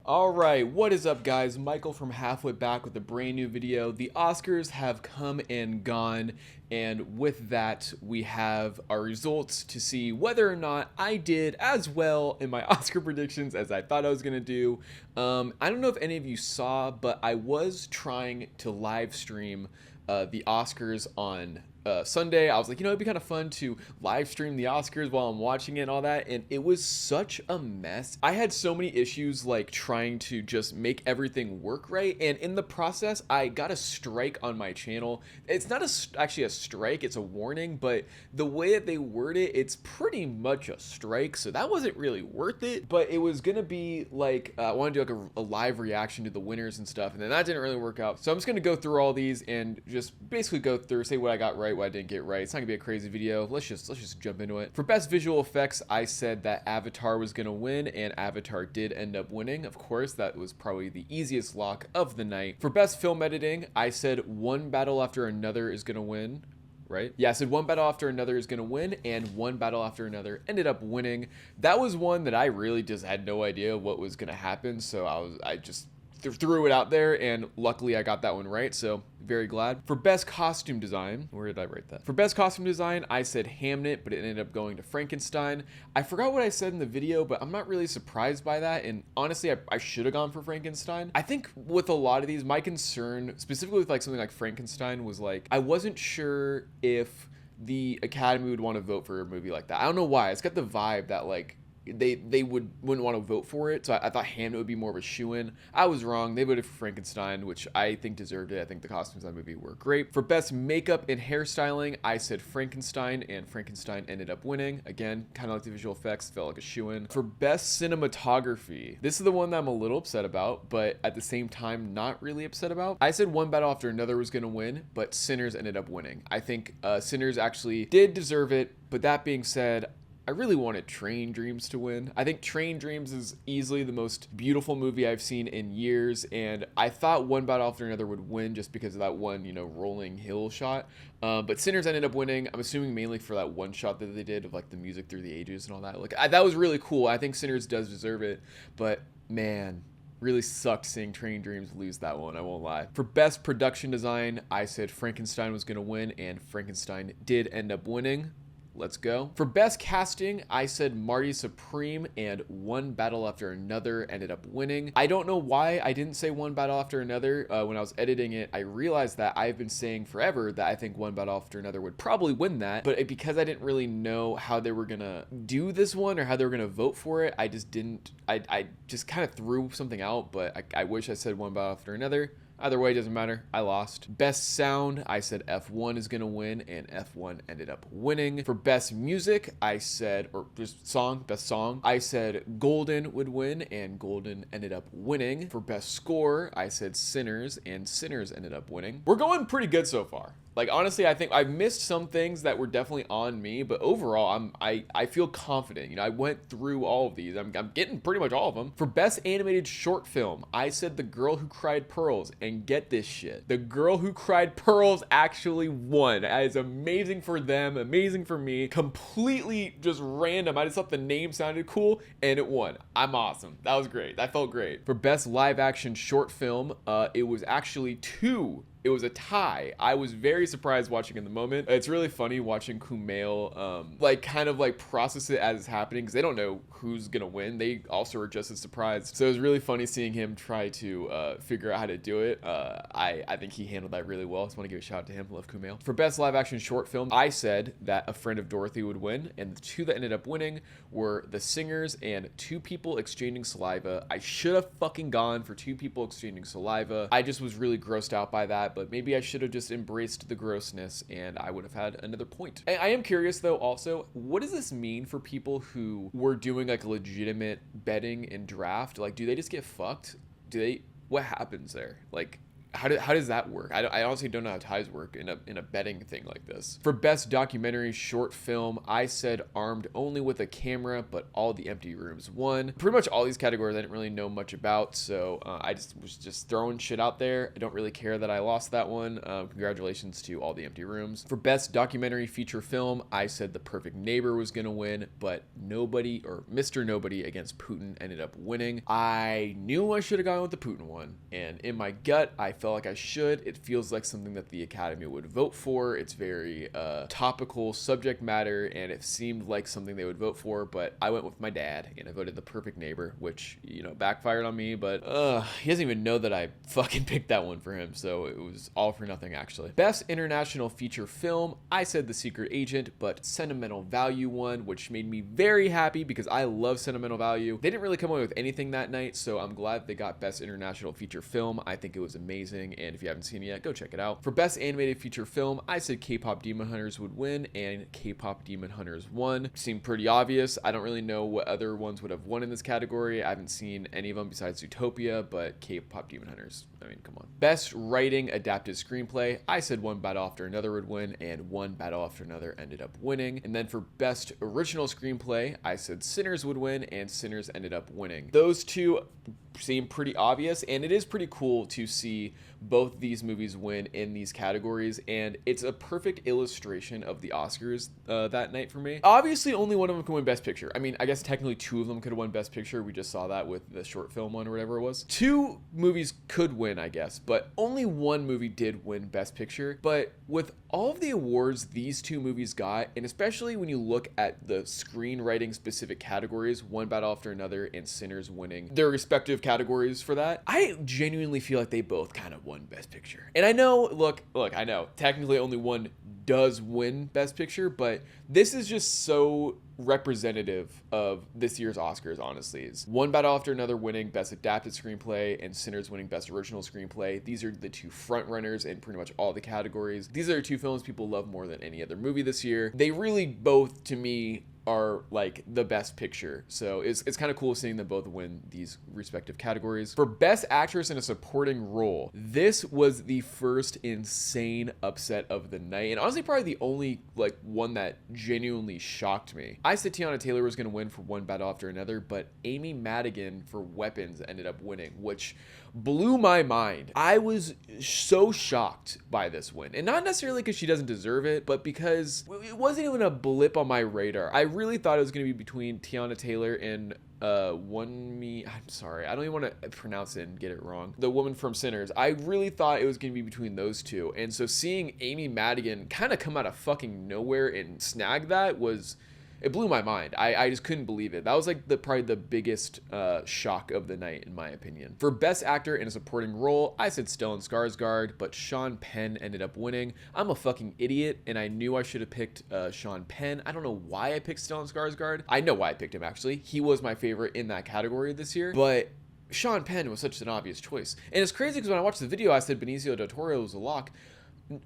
Alright, what is up guys? Michael from Halfwit back with a brand new video. The Oscars have come and gone, and with that we have our results to see whether or not I did as well in my Oscar predictions as I thought I was gonna do. I don't know if any of you saw, but I was trying to live stream the Oscars on Sunday. I was like, it'd be kind of fun to live stream the Oscars while I'm watching it and all that. And it was such a mess. I had so many issues like trying to just make everything work right. And in the process, I got a strike on my channel. It's not actually a strike, it's a warning, but the way that they word it, it's pretty much a strike. So that wasn't really worth it. But it was going to be like, I want to do like a live reaction to the winners and stuff. And then that didn't really work out. So I'm just going to go through all these and just basically go through, say what I got right, what I didn't get right. It's not gonna be a crazy video. Let's just jump into it. For best visual effects, I said that Avatar was gonna win, and Avatar did end up winning. Of course, that was probably the easiest lock of the night. For best film editing, I said One Battle After Another is gonna win. Right? Yeah, I said One Battle After Another is gonna win, and One Battle After Another ended up winning. That was one that I really just had no idea what was gonna happen, so I just threw it out there, and luckily I got that one right, so very glad. For best costume design, where did I write that? For best costume design, I said Hamnet, but it ended up going to Frankenstein. I forgot what I said in the video, but I'm not really surprised by that, and honestly, I should have gone for Frankenstein. I think with a lot of these, my concern, specifically with like something like Frankenstein, was like, I wasn't sure if the Academy would want to vote for a movie like that. I don't know why. It's got the vibe that like, they wouldn't want to vote for it, so I thought Hamnet would be more of a shoo-in. I was wrong. They voted for Frankenstein, which I think deserved it. I think the costumes in that movie were great. For best makeup and hairstyling, I said Frankenstein, and Frankenstein ended up winning. Again, kind of like the visual effects, felt like a shoo-in. For best cinematography, this is the one that I'm a little upset about, but at the same time not really upset about. I said One Battle After Another was going to win, but Sinners ended up winning. I think Sinners actually did deserve it, but that being said, I really wanted Train Dreams to win. I think Train Dreams is easily the most beautiful movie I've seen in years, and I thought One Battle After Another would win just because of that one, rolling hill shot. But Sinners ended up winning. I'm assuming mainly for that one shot that they did of like the music through the ages and all that. Like that was really cool. I think Sinners does deserve it, but man, really sucked seeing Train Dreams lose that one, I won't lie. For best production design, I said Frankenstein was gonna win, and Frankenstein did end up winning. Let's go. For best casting, I said Marty Supreme, and One Battle After Another ended up winning. I don't know why I didn't say One Battle After Another. When I was editing it, I realized that I've been saying forever that I think One Battle After Another would probably win that, but because I didn't really know how they were gonna do this one or how they were gonna vote for it, I just didn't, I just kind of threw something out, but I wish I said One Battle After Another. Either way, it doesn't matter. I lost. Best sound, I said F1 is going to win, and F1 ended up winning. For best music, I said, or just song, best song, I said Golden would win, and Golden ended up winning. For best score, I said Sinners, and Sinners ended up winning. We're going pretty good so far. Like, honestly, I think I've missed some things that were definitely on me, but overall, I feel confident. I went through all of these. I'm getting pretty much all of them. For best animated short film, I said The Girl Who Cried Pearls, and get this shit. The Girl Who Cried Pearls actually won. That is amazing for them, amazing for me. Completely just random. I just thought the name sounded cool, and it won. I'm awesome. That was great. That felt great. For best live action short film, it was actually two. It was a tie. I was very surprised watching in the moment. It's really funny watching Kumail kind of process it as it's happening, because they don't know who's gonna win. They also are just as surprised. So it was really funny seeing him try to figure out how to do it. I think he handled that really well. I just want to give a shout out to him. Love Kumail. For best live action short film, I said that A Friend of Dorothy would win, and the two that ended up winning were The Singers and Two People Exchanging Saliva. I should have fucking gone for Two People Exchanging Saliva. I just was really grossed out by that, but maybe I should have just embraced the grossness and I would have had another point. I am curious though also, what does this mean for people who were doing like legitimate betting and draft? Like, do they just get fucked? What happens there? Like, how does that work? I honestly don't know how ties work in a betting thing like this. For best documentary short film, I said Armed Only with a Camera, but All the Empty Rooms won. Pretty much all these categories I didn't really know much about, so I was just throwing shit out there. I don't really care that I lost that one. Congratulations to All the Empty Rooms. For best documentary feature film, I said The Perfect Neighbor was gonna win, but Nobody, or Mr. Nobody Against Putin, ended up winning. I knew I should have gone with the Putin one, and in my gut, I felt like I should. It feels like something that the Academy would vote for. It's very topical subject matter, and it seemed like something they would vote for, but I went with my dad, and I voted The Perfect Neighbor, which, you know, backfired on me, but he doesn't even know that I fucking picked that one for him, so it was all for nothing, actually. Best international feature film, I said The Secret Agent, but Sentimental Value won, which made me very happy because I love Sentimental Value. They didn't really come away with anything that night, so I'm glad they got best international feature film. I think it was amazing, and if you haven't seen it yet, go check it out. For best animated feature film, I said K-Pop Demon Hunters would win, and K-Pop Demon Hunters won. Seemed pretty obvious. I don't really know what other ones would have won in this category. I haven't seen any of them besides Zootopia, but K-Pop Demon Hunters, I mean, come on. Best writing adapted screenplay, I said One Battle After Another would win, and One Battle After Another ended up winning. And then for best original screenplay, I said Sinners would win, and Sinners ended up winning. Those two seem pretty obvious, and it is pretty cool to see both these movies win in these categories, and it's a perfect illustration of the Oscars that night for me. Obviously, only one of them can win Best Picture. I mean, I guess technically two of them could have won Best Picture. We just saw that with the short film one or whatever it was. Two movies could win, I guess, but only one movie did win Best Picture. But with all of the awards these two movies got, and especially when you look at the screenwriting specific categories, One Battle After Another and Sinners winning their respective categories for that, I genuinely feel like they both kind of won Best Picture. And I know, look, I know technically only one does win Best Picture, but this is just so representative of this year's Oscars, honestly. Is One Battle After Another winning Best Adapted Screenplay and Sinners winning Best Original Screenplay. These are the two front runners in pretty much all the categories. These are two films people love more than any other movie this year. They really both, to me, are like the best picture. So it's kind of cool seeing them both win these respective categories. For best actress in a supporting role, this was the first insane upset of the night, and honestly probably the only like one that genuinely shocked me. I said Tiana Taylor was going to win for One Battle After Another, but Amy Madigan for Weapons ended up winning, which blew my mind. I was so shocked by this win, and not necessarily because she doesn't deserve it, but because it wasn't even a blip on my radar. I really thought it was going to be between Tiana Taylor and I'm sorry, I don't even want to pronounce it and get it wrong. The woman from Sinners. I really thought it was going to be between those two, and so seeing Amy Madigan kind of come out of fucking nowhere and snag that it blew my mind. I just couldn't believe it. That was like probably the biggest shock of the night, in my opinion. For Best Actor in a Supporting Role, I said Stellan Skarsgård, but Sean Penn ended up winning. I'm a fucking idiot, and I knew I should have picked Sean Penn. I don't know why I picked Stellan Skarsgård. I know why I picked him, actually. He was my favorite in that category this year, but Sean Penn was such an obvious choice. And it's crazy because when I watched the video, I said Benicio del Toro was a lock.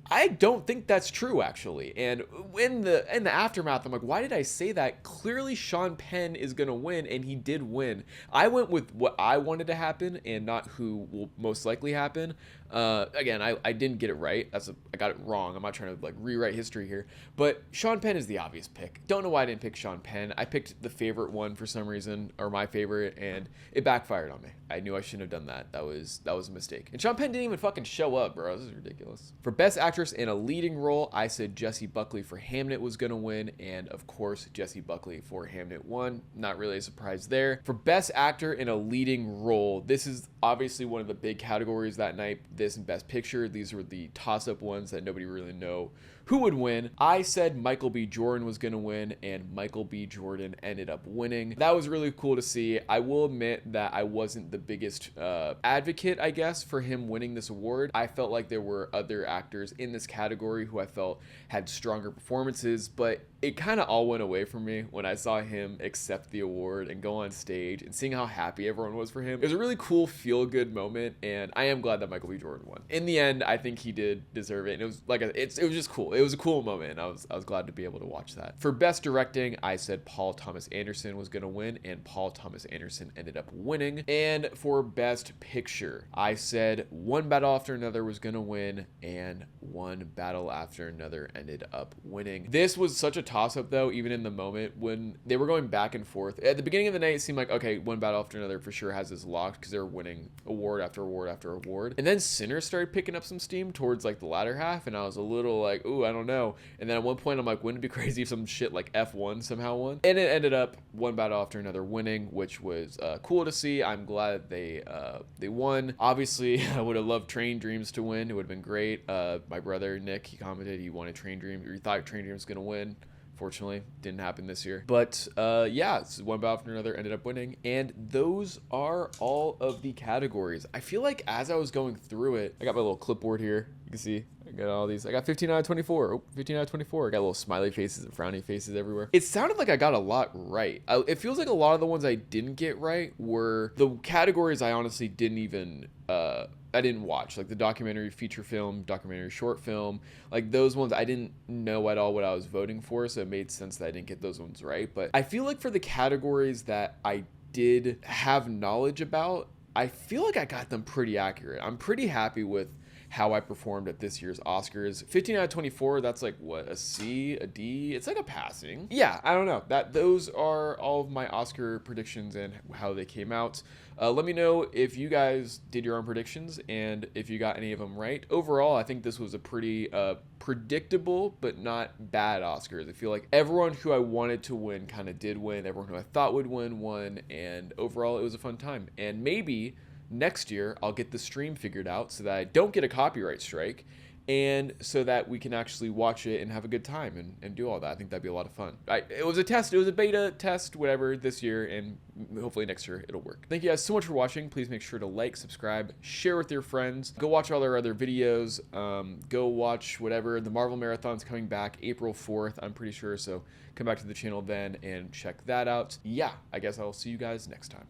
I don't think that's true, actually. And in the aftermath, I'm like, why did I say that? Clearly Sean Penn is gonna win, and he did win. I went with what I wanted to happen and not who will most likely happen. Again, I didn't get it right. I got it wrong. I'm not trying to like rewrite history here, but Sean Penn is the obvious pick. Don't know why I didn't pick Sean Penn. I picked the favorite one for some reason, or my favorite, and it backfired on me. I knew I shouldn't have done that. That was a mistake. And Sean Penn didn't even fucking show up, bro. This is ridiculous. For Best Actress in a Leading Role, I said Jessie Buckley for Hamnet was gonna win, and of course Jessie Buckley for Hamnet won. Not really a surprise there. For Best Actor in a Leading Role, this is obviously one of the big categories that night. This and Best Picture, these were the toss-up ones that nobody really know who would win. I said Michael B. Jordan was gonna win, and Michael B. Jordan ended up winning. That was really cool to see. I will admit that I wasn't the biggest advocate, I guess, for him winning this award. I felt like there were other actors actors in this category who I felt had stronger performances, but it kind of all went away from me when I saw him accept the award and go on stage and seeing how happy everyone was for him. It was a really cool feel-good moment, and I am glad that Michael B. Jordan won. In the end, I think he did deserve it, and it was like it was just cool. It was a cool moment, and I was glad to be able to watch that. For best directing, I said Paul Thomas Anderson was going to win, and Paul Thomas Anderson ended up winning. And for best picture, I said One Battle After Another was going to win, and One Battle After Another ended up winning. This was such a toss-up though, even in the moment when they were going back and forth. At the beginning of the night, it seemed like, okay, One Battle After Another for sure has this locked because they were winning award after award after award. And then Sinners started picking up some steam towards like the latter half, and I was a little like, ooh, I don't know. And then at one point I'm like, wouldn't it be crazy if some shit like F1 somehow won? And it ended up One Battle After Another winning, which was cool to see. I'm glad they won. Obviously, I would have loved Train Dreams to win. It would have been great. My brother Nick, he commented he wanted Train Dreams, or he thought Train Dreams was gonna win. Fortunately, didn't happen this year. But yeah, so One Battle After Another ended up winning. And those are all of the categories. I feel like as I was going through it, I got my little clipboard here. You can see I got all these. I got 15 out of 24. Oh, 15 out of 24. I got little smiley faces and frowny faces everywhere. It sounded like I got a lot right. It feels like a lot of the ones I didn't get right were the categories I honestly didn't even I didn't watch, like the documentary feature film, documentary short film, like those ones I didn't know at all what I was voting for, so it made sense that I didn't get those ones right. But I feel like for the categories that I did have knowledge about, I feel like I got them pretty accurate. I'm pretty happy with how I performed at this year's Oscars. 15 out of 24, that's like what, a C, a D? It's like a passing. Yeah, I don't know. Those are all of my Oscar predictions and how they came out. Let me know if you guys did your own predictions and if you got any of them right. Overall, I think this was a pretty predictable but not bad Oscars. I feel like everyone who I wanted to win kind of did win. Everyone who I thought would win won, and overall it was a fun time. And maybe next year I'll get the stream figured out so that I don't get a copyright strike, and so that we can actually watch it and have a good time and do all that. I think that'd be a lot of fun. It was a test. It was a beta test, whatever, this year, and hopefully next year it'll work. Thank you guys so much for watching. Please make sure to like, subscribe, share with your friends. Go watch all our other videos. Go watch whatever. The Marvel Marathon's coming back April 4th, I'm pretty sure, so come back to the channel then and check that out. Yeah, I guess I'll see you guys next time.